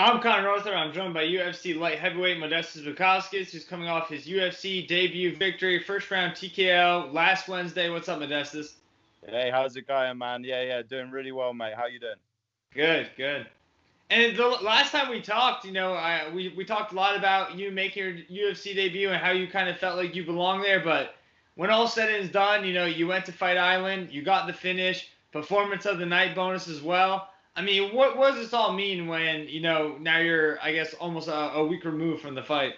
I'm Conor Arthur. I'm joined by UFC light heavyweight Modestas Bukauskas, who's coming off his UFC debut victory, first round TKO last Wednesday. What's up, Modestas? Hey, how's it going, man? Yeah, doing really well, mate. How you doing? Good, good. And the last time we talked, we talked a lot about you making your UFC debut and how you kind of felt like you belong there. But when all said and is done, you went to Fight Island, you got the finish, performance of the night bonus as well. I mean, what does this all mean when now you're, I guess, almost a week removed from the fight?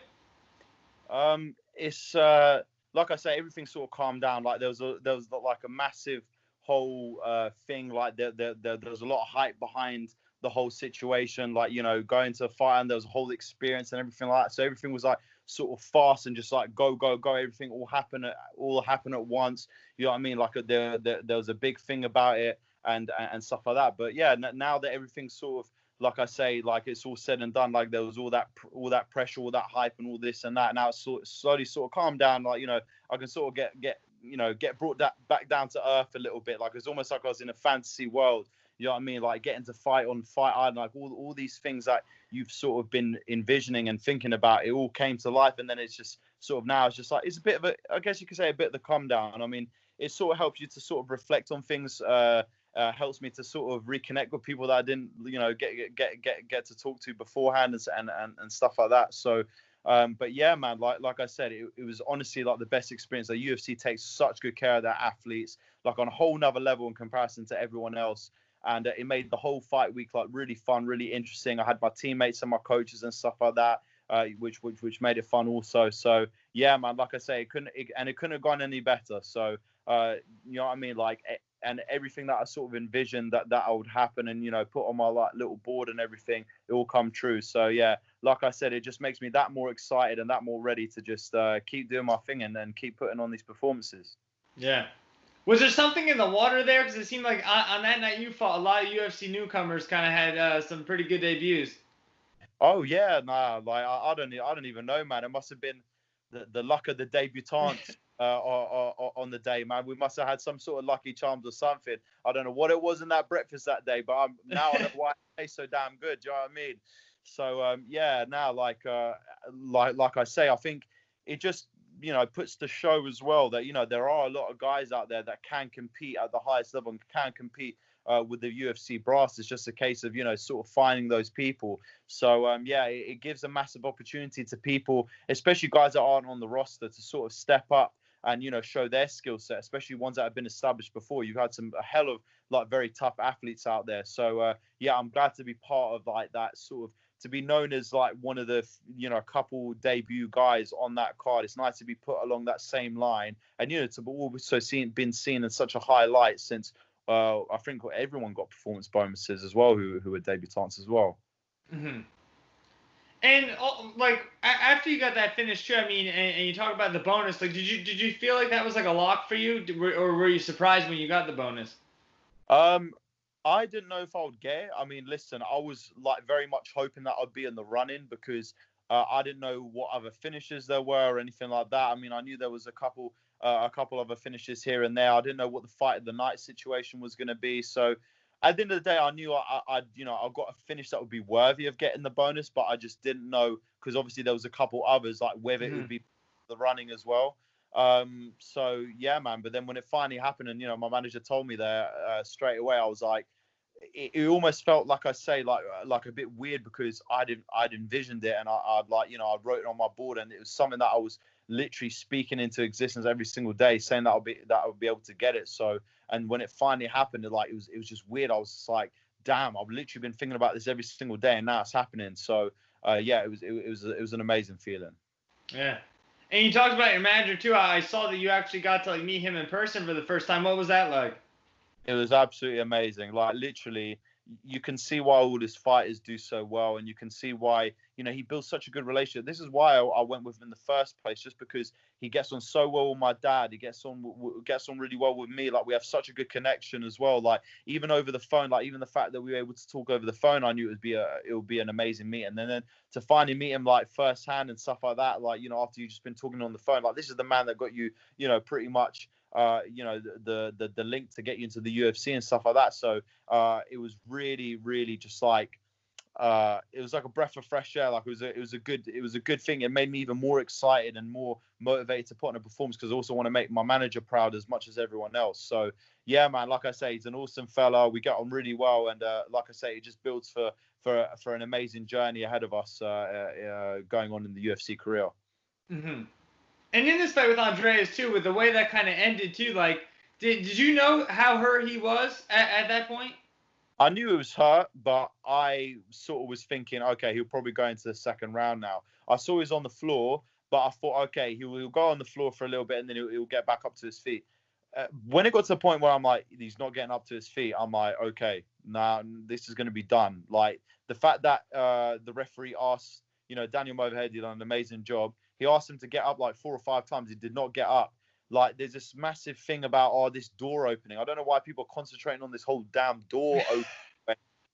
It's like I say, everything sort of calmed down. Like there was like a massive whole thing. Like there was a lot of hype behind the whole situation. Like going to a fight and there was a whole experience and everything like that. So everything was like sort of fast and just like go go go. Everything all happened at once. You know what I mean? Like there was a big thing about it and stuff like that. But yeah, now that everything's sort of like I say, like it's all said and done, like there was all that pressure, all that hype, and all this and that. Now it's slowly sort of calmed down. Like I can sort of get brought back down to earth a little bit. Like it's almost like I was in a fantasy world. You know what I mean? Like getting to fight on Fight Island, like all these things that you've sort of been envisioning and thinking about, it all came to life, and then it's just sort of now it's just like it's a bit of a, I guess you could say a bit of the calm down. I mean, it sort of helps you to sort of reflect on things. Helps me to sort of reconnect with people that I didn't, get to talk to beforehand and stuff like that. So, but yeah, man, like I said, it was honestly like the best experience. The UFC takes such good care of their athletes, like on a whole nother level in comparison to everyone else. And it made the whole fight week like really fun, really interesting. I had my teammates and my coaches and stuff like that. Which made it fun also. So yeah, man, like I say, it couldn't have gone any better. So you know what I mean, like and everything that I sort of envisioned that would happen and put on my like little board and everything, it all come true. So yeah, like I said, it just makes me that more excited and that more ready to just keep doing my thing and then keep putting on these performances. Yeah. Was there something in the water there? Because it seemed like on that night you fought, a lot of UFC newcomers kind of had some pretty good debuts. Oh yeah, nah, like I don't even know, man. It must have been the luck of the debutantes on the day, man. We must have had some sort of lucky charms or something. I don't know what it was in that breakfast that day, but now I know why it tastes so damn good. Do you know what I mean? So yeah, now like I say, I think it just puts the show as well that there are a lot of guys out there that can compete at the highest level and can compete with the UFC brass. It's just a case of sort of finding those people. So yeah, it gives a massive opportunity to people, especially guys that aren't on the roster, to sort of step up and show their skill set, especially ones that have been established before. You've had a hell of like very tough athletes out there. So yeah, I'm glad to be part of like that sort of, to be known as like one of the couple debut guys on that card. It's nice to be put along that same line and to also been seen in such a high light since I think everyone got performance bonuses as well who were debutants as well. Hmm. And like after you got that finished too, I mean, and you talk about the bonus. Like, did you feel like that was like a lock for you, or were you surprised when you got the bonus? Um, I didn't know if I would get it. I mean, listen, I was like very much hoping that I'd be in the running because I didn't know what other finishes there were or anything like that. I mean, I knew there was a couple other finishes here and there. I didn't know what the fight of the night situation was going to be. So at the end of the day, I knew I got a finish that would be worthy of getting the bonus, but I just didn't know because obviously there was a couple others like whether it would Hmm. be the running as well. So yeah, man. But then when it finally happened, and my manager told me there straight away, I was like, it almost felt like I say like a bit weird because I'd envisioned it and I'd like I wrote it on my board and it was something that I was literally speaking into existence every single day, saying that I would be able to get it. So and when it finally happened, it was just weird. I was just like, damn, I've literally been thinking about this every single day and now it's happening. So yeah, it was an amazing feeling. Yeah. And you talked about your manager too. I saw that you actually got to like meet him in person for the first time. What was that like? It was absolutely amazing. Like literally, you can see why all his fighters do so well, and you can see why he builds such a good relationship. This is why I went with him in the first place, just because he gets on so well with my dad. He gets on really well with me. Like we have such a good connection as well. Like even over the phone, like even the fact that we were able to talk over the phone, I knew it would be an amazing meeting. And then to finally meet him like firsthand and stuff like that, like after you've just been talking on the phone, like this is the man that got you, pretty much the link to get you into the UFC and stuff like that. So it was really, really just like it was like a breath of fresh air. Like it was a good thing. It made me even more excited and more motivated to put on a performance, because I also want to make my manager proud as much as everyone else. So yeah, man, like I say, he's an awesome fella. We get on really well, and like I say, it just builds for an amazing journey ahead of us going on in the UFC career. Mm-hmm. And in this fight with Andreas too, with the way that kind of ended too, like, did you know how hurt he was at that point? I knew it was hurt, but I sort of was thinking, okay, he'll probably go into the second round now. I saw he was on the floor, but I thought, okay, he'll go on the floor for a little bit and then he'll get back up to his feet. When it got to the point where I'm like, he's not getting up to his feet, I'm like, okay, now this is going to be done. Like, the fact that the referee asked, Daniel Movahead did an amazing job. He asked him to get up like 4 or 5 times. He did not get up. Like, there's this massive thing about, this door opening. I don't know why people are concentrating on this whole damn door opening.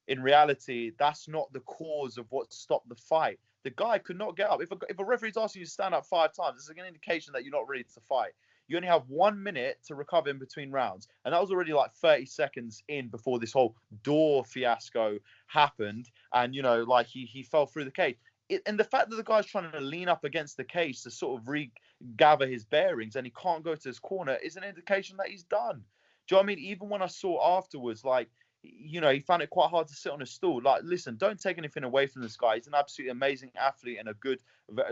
In reality, that's not the cause of what stopped the fight. The guy could not get up. If a referee's asking you to stand up 5 times, this is an indication that you're not ready to fight. You only have 1 minute to recover in between rounds. And that was already like 30 seconds in before this whole door fiasco happened. And, like he fell through the cage. And the fact that the guy's trying to lean up against the cage to sort of regather his bearings and he can't go to his corner is an indication that he's done. Do you know what I mean? Even when I saw afterwards, like, he found it quite hard to sit on a stool. Like, listen, don't take anything away from this guy. He's an absolutely amazing athlete and a good,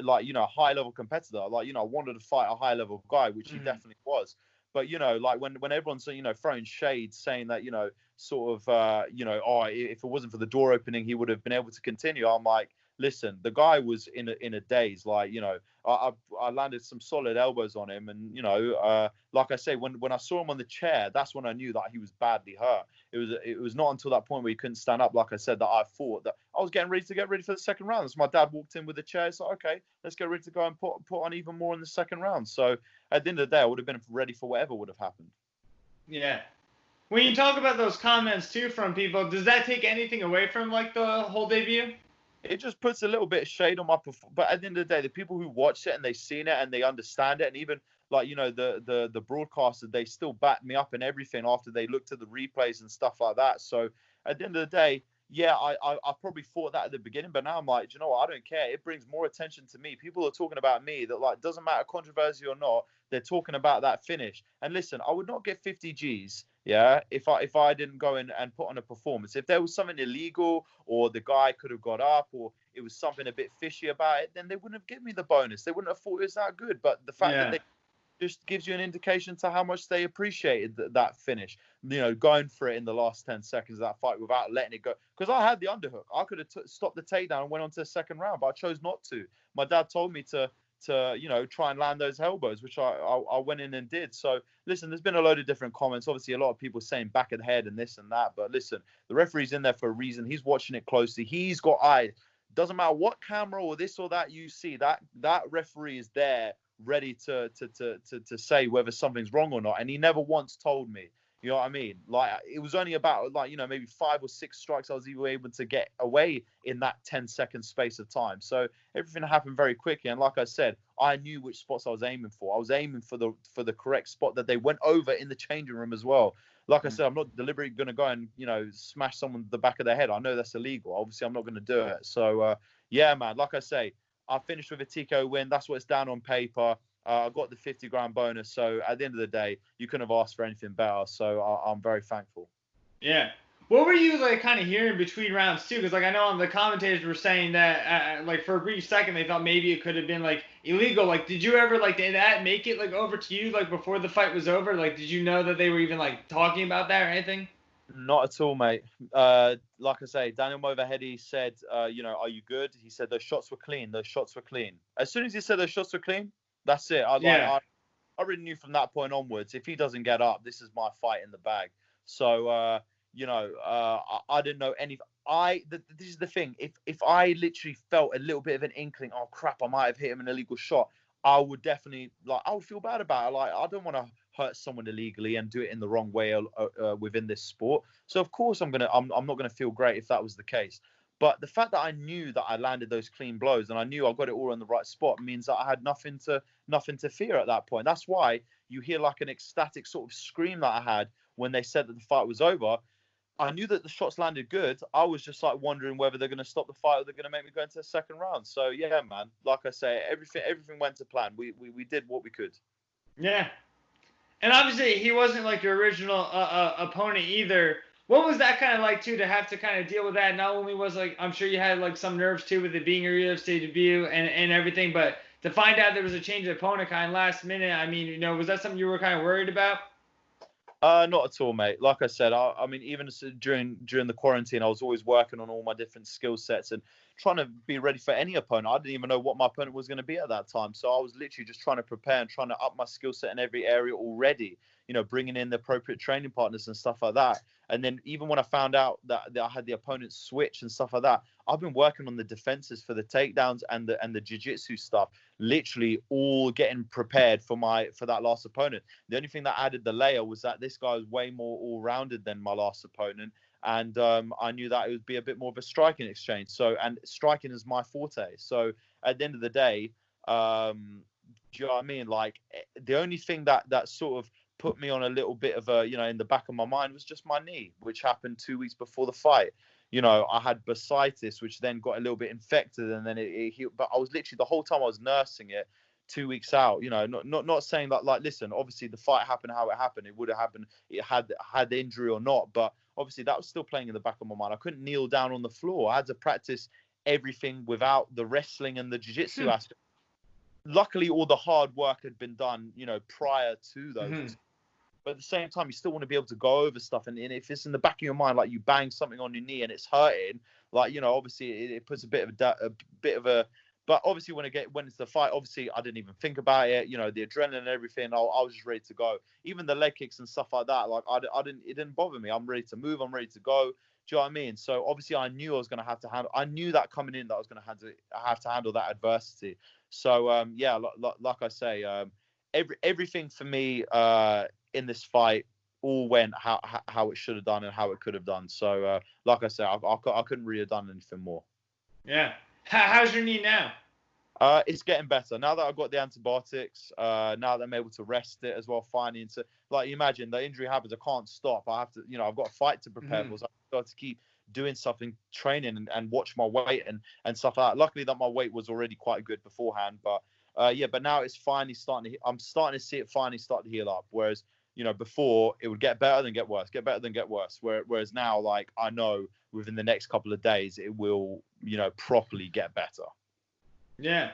like, high level competitor. Like, I wanted to fight a high level guy, which he definitely was. But, like when everyone's, throwing shade saying that, sort of, oh, if it wasn't for the door opening, he would have been able to continue. I'm like, listen, the guy was in a daze. Like, I landed some solid elbows on him, and like I say, when I saw him on the chair, that's when I knew that he was badly hurt. It was not until that point where he couldn't stand up, like I said, that I thought that I was getting ready for the second round. So my dad walked in with the chair. So okay, let's get ready to go and put on even more in the second round. So at the end of the day, I would have been ready for whatever would have happened. Yeah. When you talk about those comments too from people, does that take anything away from like the whole debut? It just puts a little bit of shade on my performance. But at the end of the day, the people who watch it and they've seen it and they understand it, and even like, the broadcaster, they still back me up and everything after they looked at the replays and stuff like that. So at the end of the day, yeah, I probably thought that at the beginning, but now I'm like, do you know what? I don't care. It brings more attention to me. People are talking about me that, like, doesn't matter controversy or not, they're talking about that finish. And listen, I would not get 50 G's, yeah, if I didn't go in and put on a performance. If there was something illegal or the guy could have got up or it was something a bit fishy about it, then they wouldn't have given me the bonus. They wouldn't have thought it was that good. But the fact that they just gives you an indication to how much they appreciated that finish, going for it in the last 10 seconds of that fight without letting it go. Because I had the underhook. I could have stopped the takedown and went on to the second round, but I chose not to. My dad told me to try and land those elbows, which I went in and did. So listen, there's been a load of different comments. Obviously, a lot of people saying back of the head and this and that. But listen, the referee's in there for a reason. He's watching it closely. He's got eyes. Doesn't matter what camera or this or that you see, that referee is there ready to say whether something's wrong or not. And he never once told me. You know what I mean? Like, it was only about, like, maybe 5 or 6 strikes I was even able to get away in that 10-second space of time. So everything happened very quickly. And like I said, I knew which spots I was aiming for. I was aiming for the correct spot that they went over in the changing room as well. Like I said, I'm not deliberately going to go and, smash someone in the back of their head. I know that's illegal. Obviously, I'm not going to do it. So, yeah, man, like I say, I finished with a TKO win. That's what it's down on paper. I got the 50 grand bonus. So at the end of the day, you couldn't have asked for anything better. So I'm very thankful. Yeah. What were you like kind of hearing between rounds too? Because like I know the commentators were saying that like for a brief second they thought maybe it could have been like illegal. Like, did you ever like did that make it like over to you like before the fight was over? Like, did you know that they were even like talking about that or anything? Not at all, mate. Like I say, Daniel Movahead said, are you good? He said those shots were clean. Those shots were clean. As soon as he said those shots were clean, that's it. I already knew from that point onwards, if he doesn't get up, this is my fight in the bag. So, I didn't know any. This is the thing. If I literally felt a little bit of an inkling, oh crap, I might have hit him an illegal shot, I would definitely I would feel bad about it. Like, I don't want to hurt someone illegally and do it in the wrong way within this sport. So of course I'm not gonna feel great if that was the case. But the fact that I knew that I landed those clean blows and I knew I got it all in the right spot means that I had nothing to fear at that point. That's why you hear like an ecstatic sort of scream that I had when they said that the fight was over. I knew that the shots landed good. I was just like wondering whether they're going to stop the fight or they're going to make me go into the second round. So yeah, man. Like I say, everything went to plan. We did what we could. Yeah. And obviously, he wasn't like your original opponent either. What was that kind of like too, to have to kind of deal with that? Not only was like, I'm sure you had like some nerves too with it being your UFC debut and everything, but to find out there was a change of opponent kind of last minute. I mean, was that something you were kind of worried about? Not at all, mate. Like I said, I mean, even during the quarantine, I was always working on all my different skill sets and trying to be ready for any opponent. I didn't even know what my opponent was going to be at that time, so I was literally just trying to prepare and trying to up my skill set in every area already. Bringing in the appropriate training partners and stuff like that. And then even when I found out that I had the opponent switch and stuff like that, I've been working on the defenses for the takedowns and the jiu-jitsu stuff, literally all getting prepared for that last opponent. The only thing that added the layer was that this guy was way more all-rounded than my last opponent. And I knew that it would be a bit more of a striking exchange. And striking is my forte. So at the end of the day, do you know what I mean? Like, the only thing that sort of put me on a little bit of a, in the back of my mind was just my knee, which happened 2 weeks before the fight. I had bursitis, which then got a little bit infected, and then it healed. But I was literally, the whole time I was nursing it 2 weeks out. Not saying that, like, listen, obviously the fight happened how it happened. It would have happened, it had the injury or not. But obviously that was still playing in the back of my mind. I couldn't kneel down on the floor. I had to practice everything without the wrestling and the jiu-jitsu aspect. Luckily, all the hard work had been done, prior to those. But at the same time, you still want to be able to go over stuff. And if it's in the back of your mind, like you bang something on your knee and it's hurting, like, obviously it puts a bit of a. But obviously when it's the fight, obviously I didn't even think about it. The adrenaline and everything, I was just ready to go. Even the leg kicks and stuff like that, like it didn't bother me. I'm ready to move. I'm ready to go. Do you know what I mean? So obviously I knew I was going to have to handle. I knew that coming in that I was going to have to handle that adversity. So yeah, like I say, everything for me in this fight all went how it should have done and how it could have done. So like I said, I couldn't really have done anything more. Yeah. How's your knee now? It's getting better now that I've got the antibiotics. Now that I'm able to rest it as well, finally. And so, like, you imagine the injury happens, I can't stop. I have to, I've got a fight to prepare for. So I've got to keep doing something, training and watch my weight and stuff like that. Luckily, that my weight was already quite good beforehand, but yeah, but now it's finally I'm starting to see it finally start to heal up. Whereas, before it would get better then get worse, get better then get worse. Whereas now, like, I know within the next couple of days it will, properly get better. Yeah.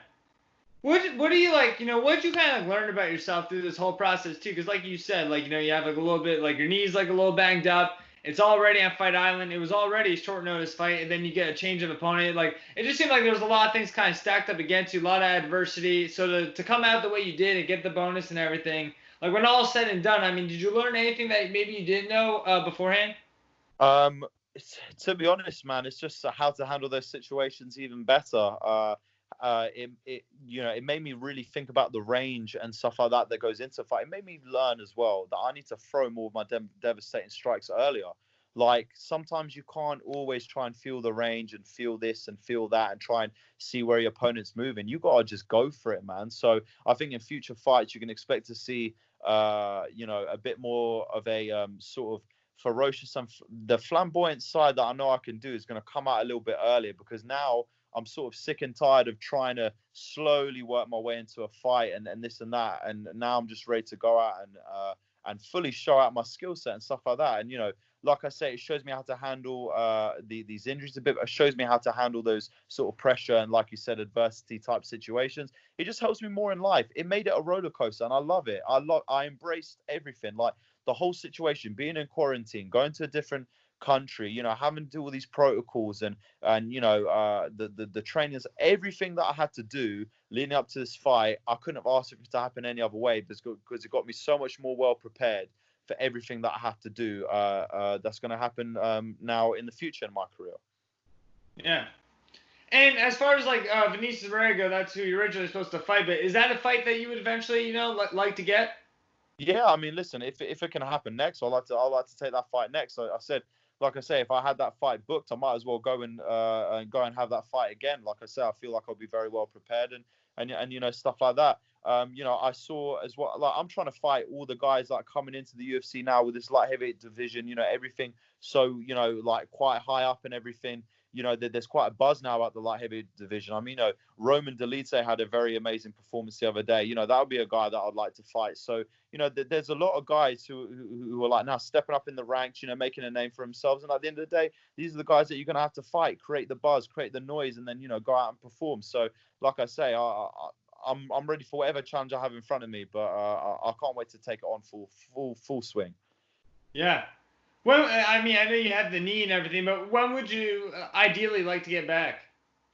What do you like, what did you kind of learn about yourself through this whole process too? Because like you said, like, you have like a little bit, like your knee's like a little banged up. It's already on Fight Island. It was already a short notice fight, and then you get a change of opponent. Like, it just seemed like there was a lot of things kind of stacked up against you, a lot of adversity. So to come out the way you did and get the bonus and everything, like when all said and done, I mean, did you learn anything that maybe you didn't know beforehand? To be honest, man, it's just how to handle those situations even better. It made me really think about the range and stuff like that goes into a fight. It made me learn as well that I need to throw more of my devastating strikes earlier. Like, sometimes you can't always try and feel the range and feel this and feel that and try and see where your opponent's moving. You gotta just go for it, man. So I think in future fights you can expect to see a bit more of a sort of ferocious and the flamboyant side that I know I can do is going to come out a little bit earlier, because now I'm sort of sick and tired of trying to slowly work my way into a fight and this and that. And now I'm just ready to go out and fully show out my skill set and stuff like that. And, like I say, it shows me how to handle these injuries a bit. It shows me how to handle those sort of pressure and, like you said, adversity type situations. It just helps me more in life. It made it a roller coaster, and I love it. I embraced everything, like the whole situation, being in quarantine, going to a different country, having to do all these protocols and the trainings, everything that I had to do leading up to this fight. I couldn't have asked it to happen any other way, because it got me so much more well prepared for everything that I have to do that's going to happen now in the future in my career. Yeah. And as far as like Vinicius Barrera, that's who you're originally supposed to fight, but is that a fight that you would eventually, like to get? Yeah, I mean, listen, if it can happen next, I'd like to take that fight next. So like I say, if I had that fight booked, I might as well go and have that fight again. Like I say, I feel like I'll be very well prepared and stuff like that. I saw as well. Like, I'm trying to fight all the guys that are coming into the UFC now with this light heavyweight division. Everything so like quite high up and everything. There's quite a buzz now about the light heavyweight division. I mean, Roman Dolidze had a very amazing performance the other day. That would be a guy that I'd like to fight. So, there's a lot of guys who are like now stepping up in the ranks, making a name for themselves. And at the end of the day, these are the guys that you're going to have to fight, create the buzz, create the noise, and then, go out and perform. So, like I say, I'm ready for whatever challenge I have in front of me, but I can't wait to take it on full swing. Yeah. Well, I mean, I know you have the knee and everything, but when would you ideally like to get back?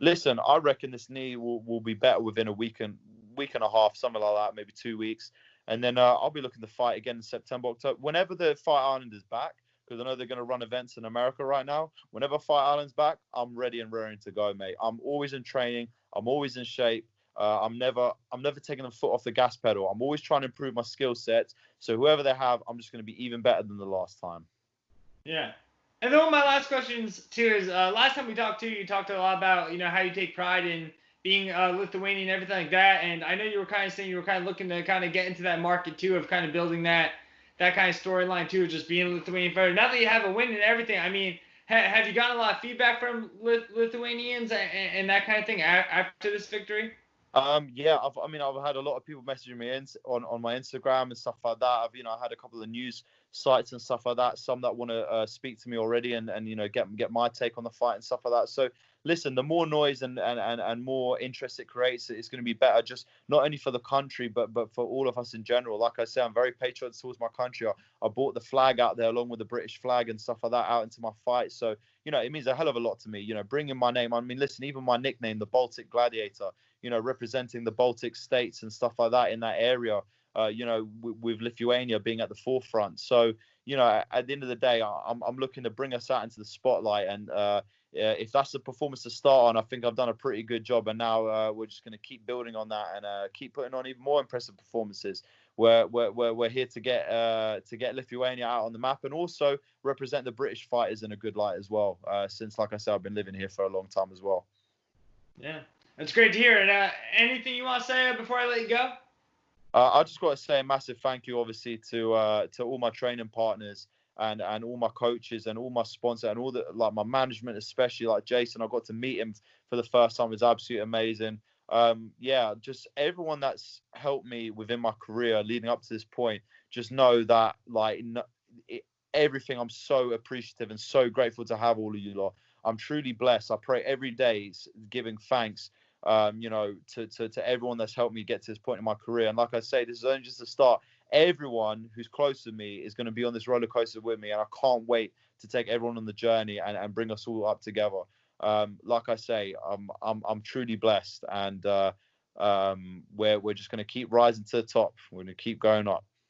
Listen, I reckon this knee will be better within a week and a half, something like that, maybe 2 weeks. And then I'll be looking to fight again in September, October. Whenever the Fight Island is back, because I know they're going to run events in America right now. Whenever Fight Island's back, I'm ready and raring to go, mate. I'm always in training. I'm always in shape. I'm never taking the foot off the gas pedal. I'm always trying to improve my skill sets. So whoever they have, I'm just going to be even better than the last time. Yeah. And then one of my last questions too is last time we talked to you talked a lot about how you take pride in being Lithuanian and everything like that. And I know you were kind of saying you were kind of looking to kind of get into that market too of kind of building that kind of storyline too, just being a Lithuanian fighter. Now that you have a win and everything, I mean, have you gotten a lot of feedback from Lithuanians and that kind of thing after this victory? Yeah, I've had a lot of people messaging me on my Instagram and stuff like that. I had a couple of news sites and stuff like that. Some that want to speak to me already and get my take on the fight and stuff like that. So listen, the more noise and more interest it creates, it's going to be better. Just not only for the country, but for all of us in general. Like I say, I'm very patriotic towards my country. I brought the flag out there along with the British flag and stuff like that out into my fight. So it means a hell of a lot to me. Bringing my name. I mean, listen, even my nickname, the Baltic Gladiator. Representing the Baltic states and stuff like that in that area, with Lithuania being at the forefront. So, at the end of the day, I'm looking to bring us out into the spotlight. And if that's the performance to start on, I think I've done a pretty good job. And now we're just going to keep building on that and keep putting on even more impressive performances. We're here to get Lithuania out on the map and also represent the British fighters in a good light as well. Since, like I said, I've been living here for a long time as well. Yeah. That's great to hear. And anything you want to say before I let you go? I just got to say a massive thank you, obviously, to all my training partners and all my coaches and all my sponsors and all my management, especially like Jason. I got to meet him for the first time. It was absolutely amazing. Just everyone that's helped me within my career leading up to this point. Just know that everything. I'm so appreciative and so grateful to have all of you lot. I'm truly blessed. I pray every day, giving thanks. To everyone that's helped me get to this point in my career. And like I say, this is only just the start. Everyone who's close to me is going to be on this roller coaster with me, and I can't wait to take everyone on the journey and bring us all up together. Like I say, I'm truly blessed, and we're just going to keep rising to the top. We're going to keep going up.